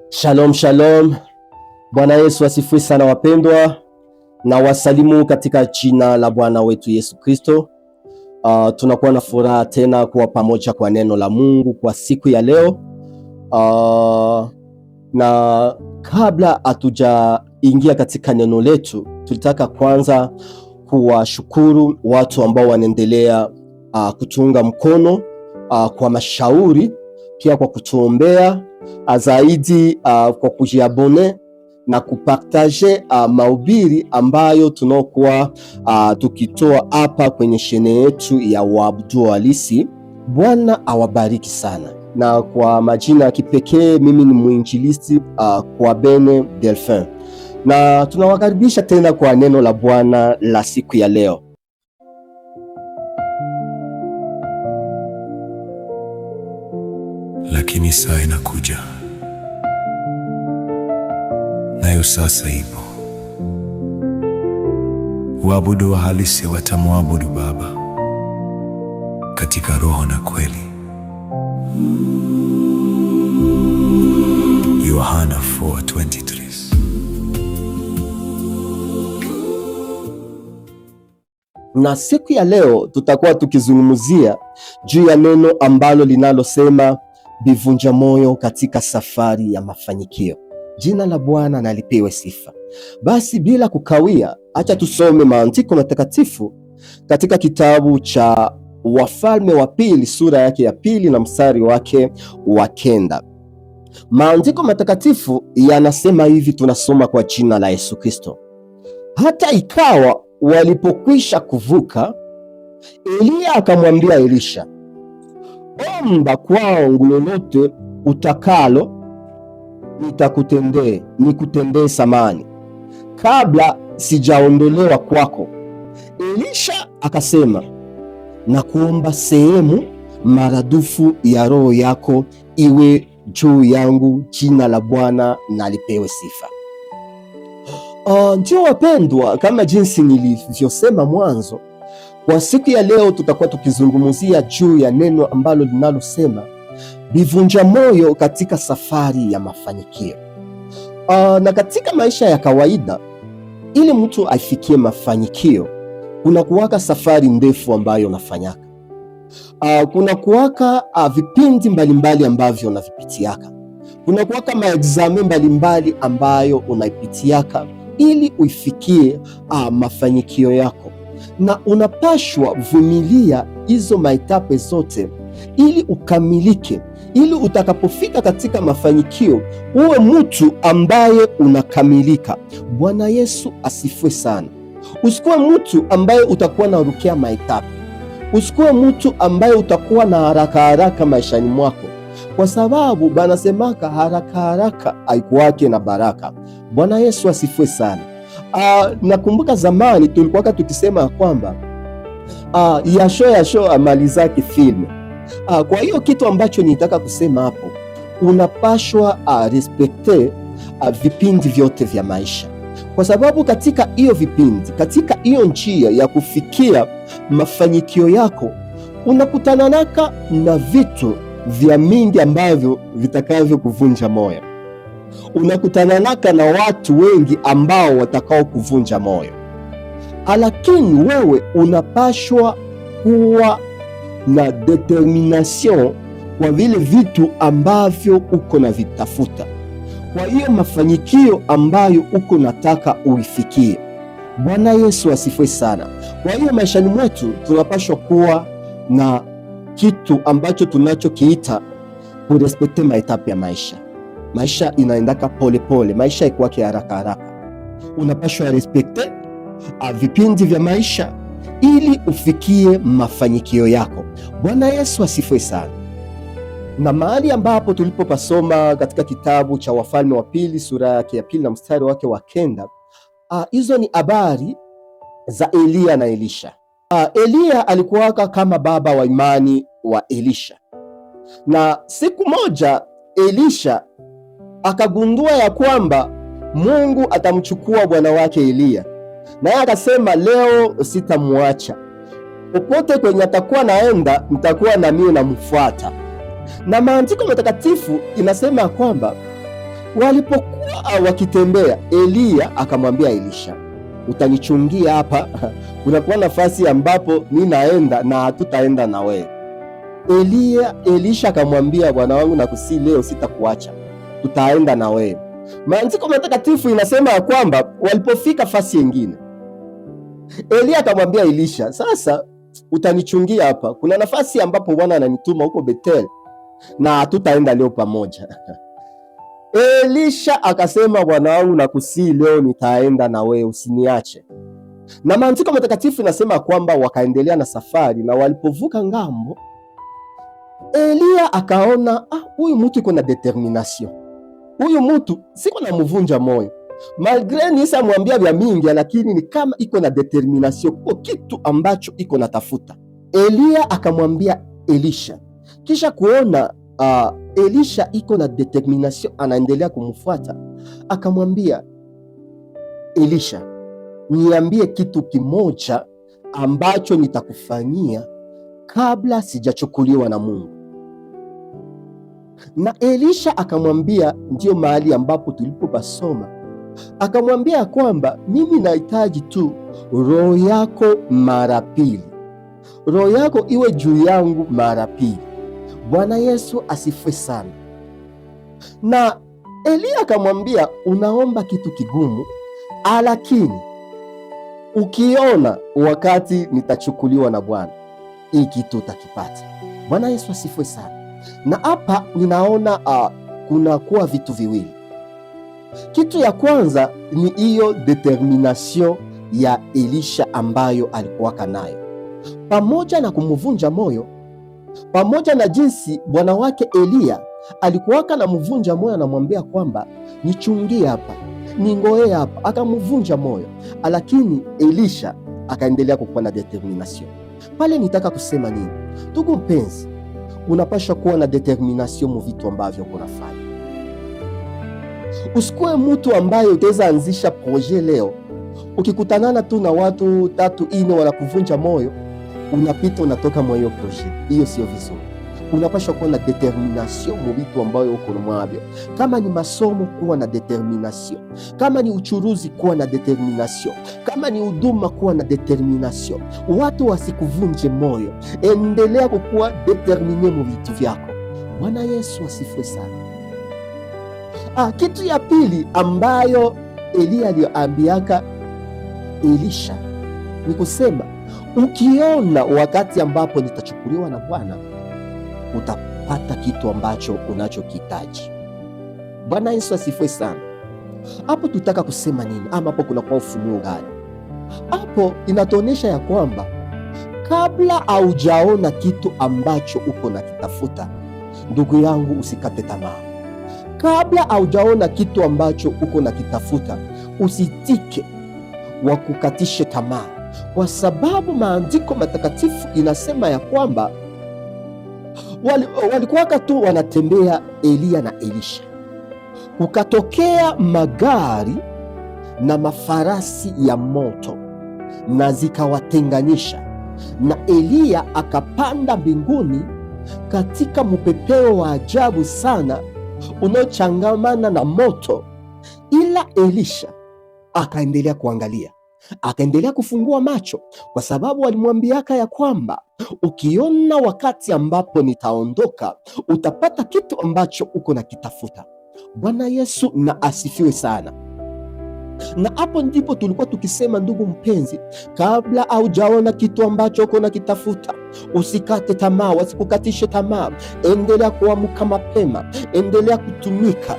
Shalom shalom, Bwana Yesu asifiwe sana wapendwa, na wasalimu katika jina la Bwana wetu Yesu Kristo. Tunakuwa na furaha tena kuwa pamoja kwa neno la Mungu kwa siku ya leo. Na kabla hatujaingia katika neno letu, tulitaka kwanza kuwashukuru watu ambao wanaendelea kutuunga mkono kwa mashauri, pia kwa kutuombea zaidi, kwa kujiabone na kupartaje mahubiri ambayo tunaokuwa tukitoa hapa kwenye shene yetu ya Waabudu Halisi. Bwana awabariki sana. Na kwa majina ya kipekee, mimi ni mwinjilisti kwa Bene Delphin, na tunawakaribisha tena kwa neno la Bwana la siku ya leo. Lakini saa inakuja, nayo sasa ipo, waabudu wa halisi watamwabudu Baba katika roho na kweli. Yohana 4:23. Na siku ya leo tutakuwa tukizungumzia juu ya neno ambalo linalosema bivunja moyo katika safari ya mafanikio. Jina la Bwana na lipewe sifa. Basi bila kukawia, acha tusome maandiko matakatifu katika kitabu cha Wafalme wa Pili sura yake ya 2 na mstari wake wa 9. Maandiko matakatifu yanasema hivi, tunasoma kwa jina la Yesu Kristo. Hata ikawa walipokwisha kuvuka, Eliya akamwambia Elisha, omba kwangu lolote utakalo nikutendee samani kabla sijaondolewa kwako. Elisha akasema, na kuomba sehemu maradufu ya roho yako iwe juu yangu. Jina la Bwana na lipewe sifa. Ndio wapendwa, kama jinsi nilivyosema mwanzo, kwa siku ya leo tutakuwa tukizungumzia juu ya neno ambalo linalosema bivunja moyo katika safari ya mafanikio. Na katika maisha ya kawaida, ili mtu afikie mafanikio, kuna kuwaka safari ndefu ambayo unafanyaka. Kuna kuwaka vipindi mbalimbali ambavyo unavipitiaka. Kuna kuwaka maexame mbalimbali ambayo unaipitiaka ili uifikie mafanikio yako, na unapashwa vumilia hizo maetape zote ili ukamilike, ili utakapofika katika mafanikio uwe mtu ambaye unakamilika. Bwana Yesu asifiwe sana. Usikuwe mtu ambaye utakuwa na rukia maetape. Usikuwe mtu ambaye utakuwa na haraka maishani mwako, kwa sababu banasemaka haraka haikuwake na baraka. Bwana Yesu asifiwe sana. Nakumbuka zamani tulikuwa tukisema kwamba yasho amalizake filme. Kwa hiyo kitu ambacho nitaka kusema hapo, unapashwa respekte vipindi vyote vya maisha, kwa sababu katika hiyo vipindi, katika hiyo njia ya kufikia mafanikio yako, unakutananaka na vitu vya mingi ambavyo vitakavyo kuvunja moyo. Unakutananaka na watu wengi ambao watakao kuvunja moyo, lakini wewe unapashwa kuwa na determination kwa vile vitu ambavyo uko na vitafuta, kwa hiyo mafanikio ambayo uko nataka uifikie. Bwana Yesu asifiwe sana. Kwa hiyo maishani mwetu tunapashwa kuwa na kitu ambacho tunachokiita kurespekte maetape ya maisha. Maisha inaendaka pole, maisha ikuwake haraka. Unapashwa respekte vipindi vya maisha ili ufikie mafanikio yako. Bwana Yesu asifiwe sana. Na mahali ambapo tulipopasoma katika kitabu cha Wafalme wa Pili sura yake ya 2 na mstari wake wa 9, hizo ni habari za Eliya na Elisha. Eliya alikuwaka kama baba wa imani wa Elisha, na siku moja Elisha akagundua ya kwamba Mungu atamchukua bwana wake Eliya, naye akasema, leo sitamwacha, popote kwenye atakuwa naenda nitakuwa na mimi namfuata. Na maandiko matakatifu inasema kwamba Walipokuwa wakitembea, Eliya akamwambia Elisha, utanichungia hapa kunakuwa nafasi ambapo ninaenda na hatutaenda na wewe. Elisha akamwambia, bwana wangu, nakusihi leo sitakuacha, tutaenda na wewe. Maandiko matakatifu inasema ya kwamba walipofika fasi nyingine, Eliya akamwambia Elisha, sasa utanichungia hapa, kuna nafasi ambapo Bwana ananituma huko Bethel na hatutaenda leo pamoja. Elisha akasema, bwana wangu, nakusihi leo nitaenda na wewe, usiniache. Na maandiko matakatifu inasema kwamba wakaendelea na safari, na walipovuka ngambo, Eliya akaona huyu mtu iko na determination, huyu mtu siko na mvunja moyo, malgre nisa mwambia vya mingi, lakini ni kama iko na determination kwa kitu ambacho iko natafuta. Eliya akamwambia Elisha, kisha kuona Elisha iko na determination anaendelea kumfuata, akamwambia Elisha, niambie kitu kimoja ambacho nitakufanyia kabla sijachukuliwa na Mungu. Na Elisha akamwambia, ndio mahali ambapo tulipopasoma, akamwambia kwamba mimi nahitaji tu roho yako mara pili, roho yako iwe juu yangu mara pili. Bwana Yesu asifiwe sana. Na Eliya akamwambia, unaomba kitu kigumu, lakini ukiona wakati nitachukuliwa na Bwana, hii kitu utakipata. Bwana Yesu asifiwe sana. Na hapa ninaona kunakuwa vitu viwili. Kitu ya kwanza ni hiyo determination ya Elisha ambayo alikuwaka nayo, pamoja na kumvunja moyo, pamoja na jinsi bwana wake Eliya alikuwaka na mvunja moyo, anamwambia kwamba nichungie hapa, ningoe hapa, akamvunja moyo, lakini Elisha akaendelea kukuwa na determination. Pale nitaka kusema nini? Ndugu mpenzi, unapaswa kuwa na determination mu vitu ambavyo unafanya. Usikuwe mtu ambaye utaweza anzisha projet leo, ukikutanana tu na watu 3-4 wanakuvunja moyo, unapita unatoka mwa hiyo projet. Hiyo sio vizuri. Unapaswa kuwa na determination mu vitu ambavyo uko navyo. Kama ni masomo, kuwa na determination. Kama ni uchuruzi, kuwa na determination. Kama ni huduma, kuwa na determination. Watu wasikuvunje moyo, endelea kukuwa determine mu vitu vyako. Bwana Yesu asifiwe sana. Kitu ya pili ambayo Eliya aliambiaka Elisha ni kusema, ukiona wakati ambapo nitachukuliwa na Bwana, utapata kitu ambacho unachokihitaji. Bwana Yesu asifiwe sana. Hapo tutaka kusema nini? Ama hapo kuna kwa ufunuo gani? Hapo inatuonyesha ya kwamba kabla haujaona kitu ambacho uko na kitafuta, ndugu yangu, usikate tamaa. Kabla haujaona kitu ambacho uko na kitafuta, usitike wakukatishe tamaa, kwa sababu maandiko matakatifu inasema ya kwamba walikuwaka tu wanatembea Eliya na Elisha, kukatokea magari na mafarasi ya moto na zikawatenganisha, na Eliya akapanda mbinguni katika mpepeo wa ajabu sana unaochangamana na moto, ila Elisha akaendelea kuangalia, akaendelea kufungua macho, kwa sababu alimwambiaka ya kwamba ukiona wakati ambapo nitaondoka, utapata kitu ambacho uko na kitafuta. Bwana Yesu na asifiwe sana. Na hapo ndipo tulikuwa tukisema, ndugu mpenzi, kabla haujaona kitu ambacho uko na kitafuta, usikate tamaa, wasikukatishe tamaa. Endelea kuamka mapema, endelea kutumika,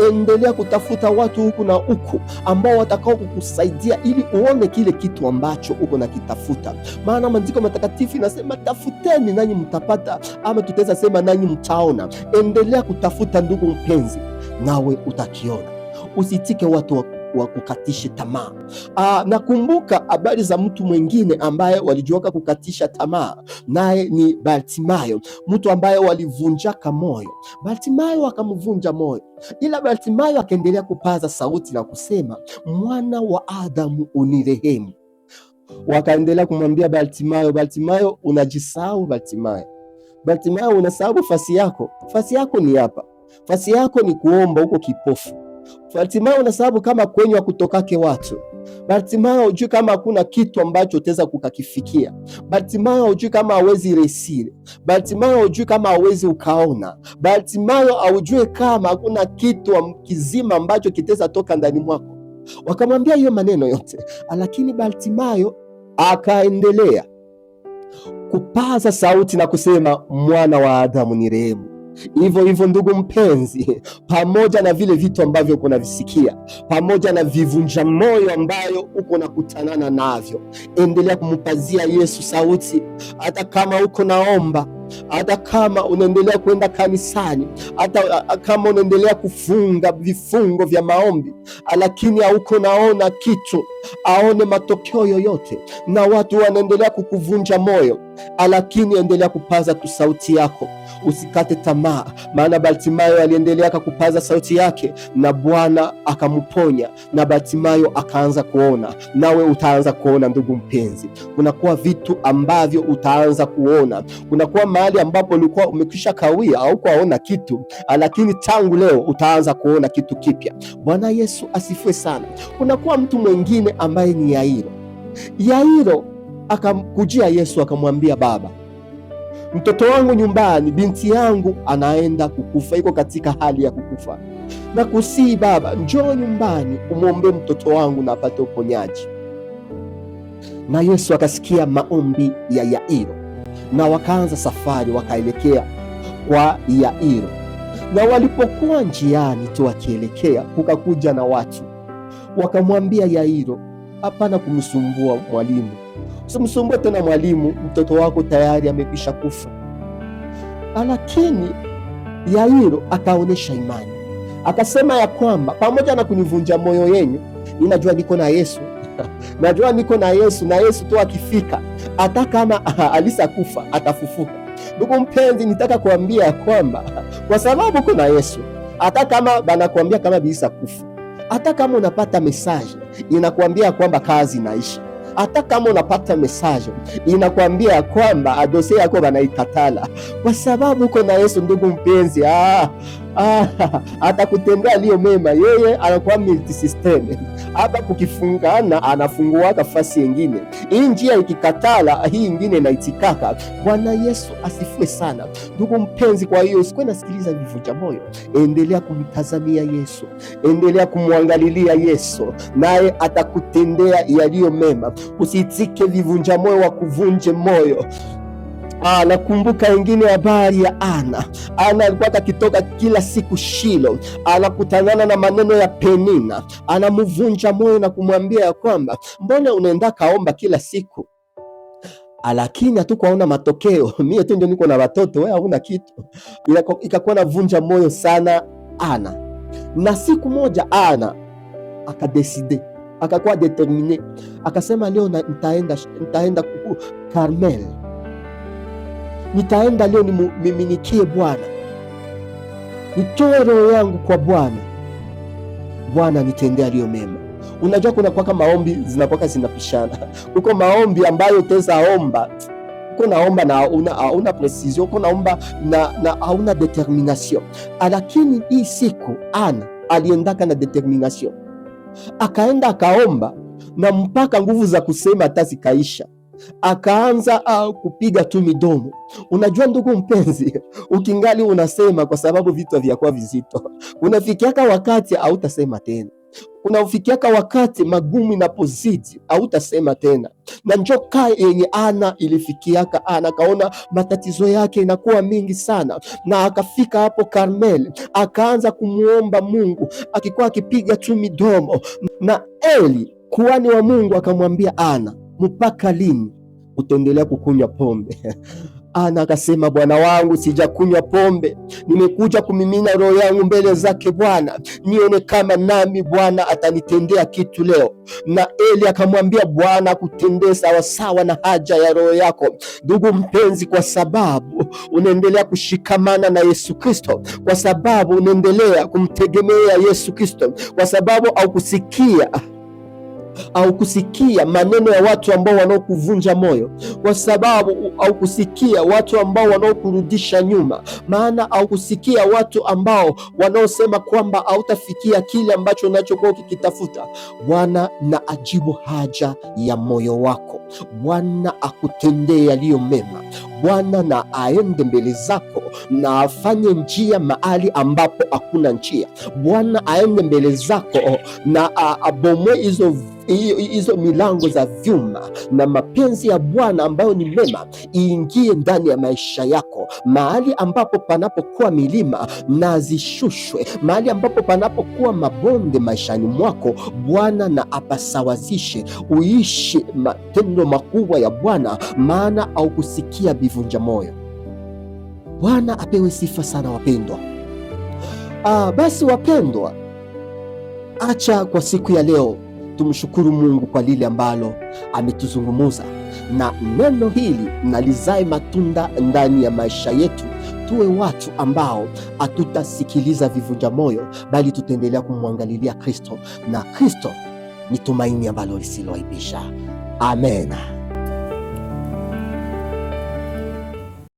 endelea kutafuta watu huku na huku ambao watakao kukusaidia ili uone kile kitu ambacho uko na kitafuta. Maana maandiko matakatifu inasema, tafuteni nanyi mtapata, ama tutaweza sema nanyi mtaona. Endelea kutafuta ndugu mpenzi, nawe utakiona. Usitike watu wa kukatisha tamaa. Nakumbuka habari za mtu mwingine ambaye walijuaka kukatisha tamaa, naye ni Bartimayo, mtu ambaye walivunjaka moyo. Bartimayo akamvunja moyo, ila Bartimayo akaendelea kupaza sauti na kusema, mwana wa Adamu unirehemu. Wakaendelea kumwambia Bartimayo, Bartimayo unajisahau, Bartimayo unasahau fasi yako. Fasi yako ni hapa, fasi yako ni kuomba huko kipofu. Bartimayo na sababu kama kwenye wa kutokake watu. Bartimayo hujui kama hakuna kitu ambacho utaweza kukakifikia. Bartimayo hujui kama hawezi resile. Bartimayo hujui kama hawezi ukaona. Bartimayo haujui kama hakuna kitu kizima ambacho kitaweza toka ndani mwako. Wakamwambia hiyo maneno yote, lakini Bartimayo akaendelea kupaza sauti na kusema, mwana wa Adamu ni rehemu. Hivyo hivyo, ndugu mpenzi, pamoja na vile vitu ambavyo uko navisikia, pamoja na vivunja moyo ambayo uko nakutanana navyo, endelea kumpazia Yesu sauti. Hata kama uko naomba, hata kama unaendelea kwenda kanisani, hata kama unaendelea kufunga vifungo vya maombi, lakini hauko naona kitu, aone matokeo yoyote, na watu wanaendelea kukuvunja moyo, lakini endelea kupaza tu sauti yako. Usikate tamaa, maana Bartimayo aliendelea kupaza sauti yake na Bwana akamponya, na Bartimayo akaanza kuona. Nawe utaanza kuona, ndugu mpenzi. Kunakuwa vitu ambavyo utaanza kuona. Kunakuwa mahali ambapo ulikuwa umekwisha kawia au kuona kitu, lakini tangu leo utaanza kuona kitu kipya. Bwana Yesu asifiwe sana. Kunakuwa mtu mwingine ambaye ni Yairo. Yairo akamkujia Yesu akamwambia, Baba, mtoto wangu nyumbani, binti yangu anaenda kukufa, iko katika hali ya kukufa, na kusii Baba, njoo nyumbani umwombee mtoto wangu na apate uponyaji. Na Yesu akasikia maombi ya Yairo, na wakaanza safari, wakaelekea kwa Yairo. Na walipokuwa njiani tu wakielekea, kukakuja na watu wakamwambia Yairo, hapana kumsumbua mwalimu, usimsumbue tena mwalimu, mtoto wako tayari amekwisha kufa. Lakini Yairo akaonesha imani, akasema ya kwamba pamoja na kunivunja moyo yenu, ninajua niko na Yesu najua niko na Yesu, na Yesu tu akifika, hata kama alisa kufa atafufuka. Ndugu mpenzi, nitaka kuambia ya kwamba kwa sababu uko na Yesu, hata kama banakuambia kama bilisa kufa, hata kama unapata mesaje inakuambia kwamba kazi inaisha, hata kama unapata mesaje inakwambia kwamba dosie yako banaikatala, kwa sababu uko na Yesu, ndugu mpenzi, atakutendea aliyo mema. Yeye anakuwa multisystem. Hapa kukifungana anafungua nafasi nyingine, hii njia ikikatala hii nyingine inaitikaka. Bwana Yesu asifiwe sana, ndugu mpenzi. Kwa hiyo usikwe nasikiliza vivunja moyo, endelea kumtazamia Yesu, endelea kumwangalilia Yesu, naye atakutendea yaliyo mema. Usitike vivunja moyo wa kuvunje moyo. Nakumbuka wengine habari ya Ana. Ana alikuwa akitoka kila siku Shilo, anakutanana na maneno ya Penina, anamvunja moyo na kumwambia ya kwamba mbona unaenda kaomba kila siku, lakini hatukuona matokeo. Mie tu ndio niko na watoto, wewe hauna kitu. Ikakuwa navunja moyo sana Ana. Na siku moja Ana akadeside, akakuwa determine, akasema leo nitaenda Karmel, nitaenda leo nimiminikie Bwana, nitoe roho yangu kwa Bwana, Bwana nitendea aliyo mema. Unajua kuna kwa maombi zinakuwa zinapishana. Uko maombi ambayo utaweza omba, uko naomba na hauna precision, uko naomba na hauna determination. Lakini hii siku Ana aliendaka na determination, akaenda akaomba, na mpaka nguvu za kusema hata zikaisha, akaanza kupiga tu midomo. Unajua ndugu mpenzi, ukingali unasema kwa sababu vitu havyakuwa vizito, unafikiaka wakati hautasema tena. Unafikiaka wakati magumu inapozidi hautasema tena. Na njoka yenye Ana ilifikiaka, Ana kaona matatizo yake inakuwa mingi sana, na akafika hapo Karmel, akaanza kumuomba Mungu, akikuwa akipiga tu midomo. Na Eli kuhani wa Mungu akamwambia Ana, mpaka lini utaendelea kukunywa pombe? Ana akasema, Bwana wangu, sijakunywa pombe, nimekuja kumimina roho yangu mbele zake Bwana, nione kama nami Bwana atanitendea kitu leo. Na Eli akamwambia, Bwana akutendee sawasawa na haja ya roho yako. Ndugu mpenzi, kwa sababu unaendelea kushikamana na Yesu Kristo, kwa sababu unaendelea kumtegemea Yesu Kristo, kwa sababu au kusikia au kusikia maneno ya watu ambao wanaokuvunja moyo, kwa sababu au kusikia watu ambao wanaokurudisha nyuma, maana au kusikia watu ambao wanaosema kwamba hautafikia kile ambacho unachokuwa ukikitafuta. Bwana na ajibu haja ya moyo wako. Bwana akutendee yaliyo mema. Bwana na aende mbele zako na afanye njia mahali ambapo hakuna njia. Bwana aende mbele zako na abomoe hizo milango za vyuma, na mapenzi ya Bwana ambayo ni mema iingie ndani ya maisha yako. Mahali ambapo panapokuwa milima na zishushwe, mahali ambapo panapokuwa mabonde maishani mwako, Bwana na apasawazishe, uishi matendo makubwa ya Bwana, maana au kusikia bivunja moyo. Bwana apewe sifa sana wapendwa. Basi wapendwa, acha kwa siku ya leo tumshukuru Mungu kwa lile ambalo ametuzungumuza, na neno hili na lizae matunda ndani ya maisha yetu. Tuwe watu ambao hatutasikiliza vivunja moyo, bali tutaendelea kumwangalilia Kristo, na Kristo ni tumaini ambalo lisiloaibisha. Amen.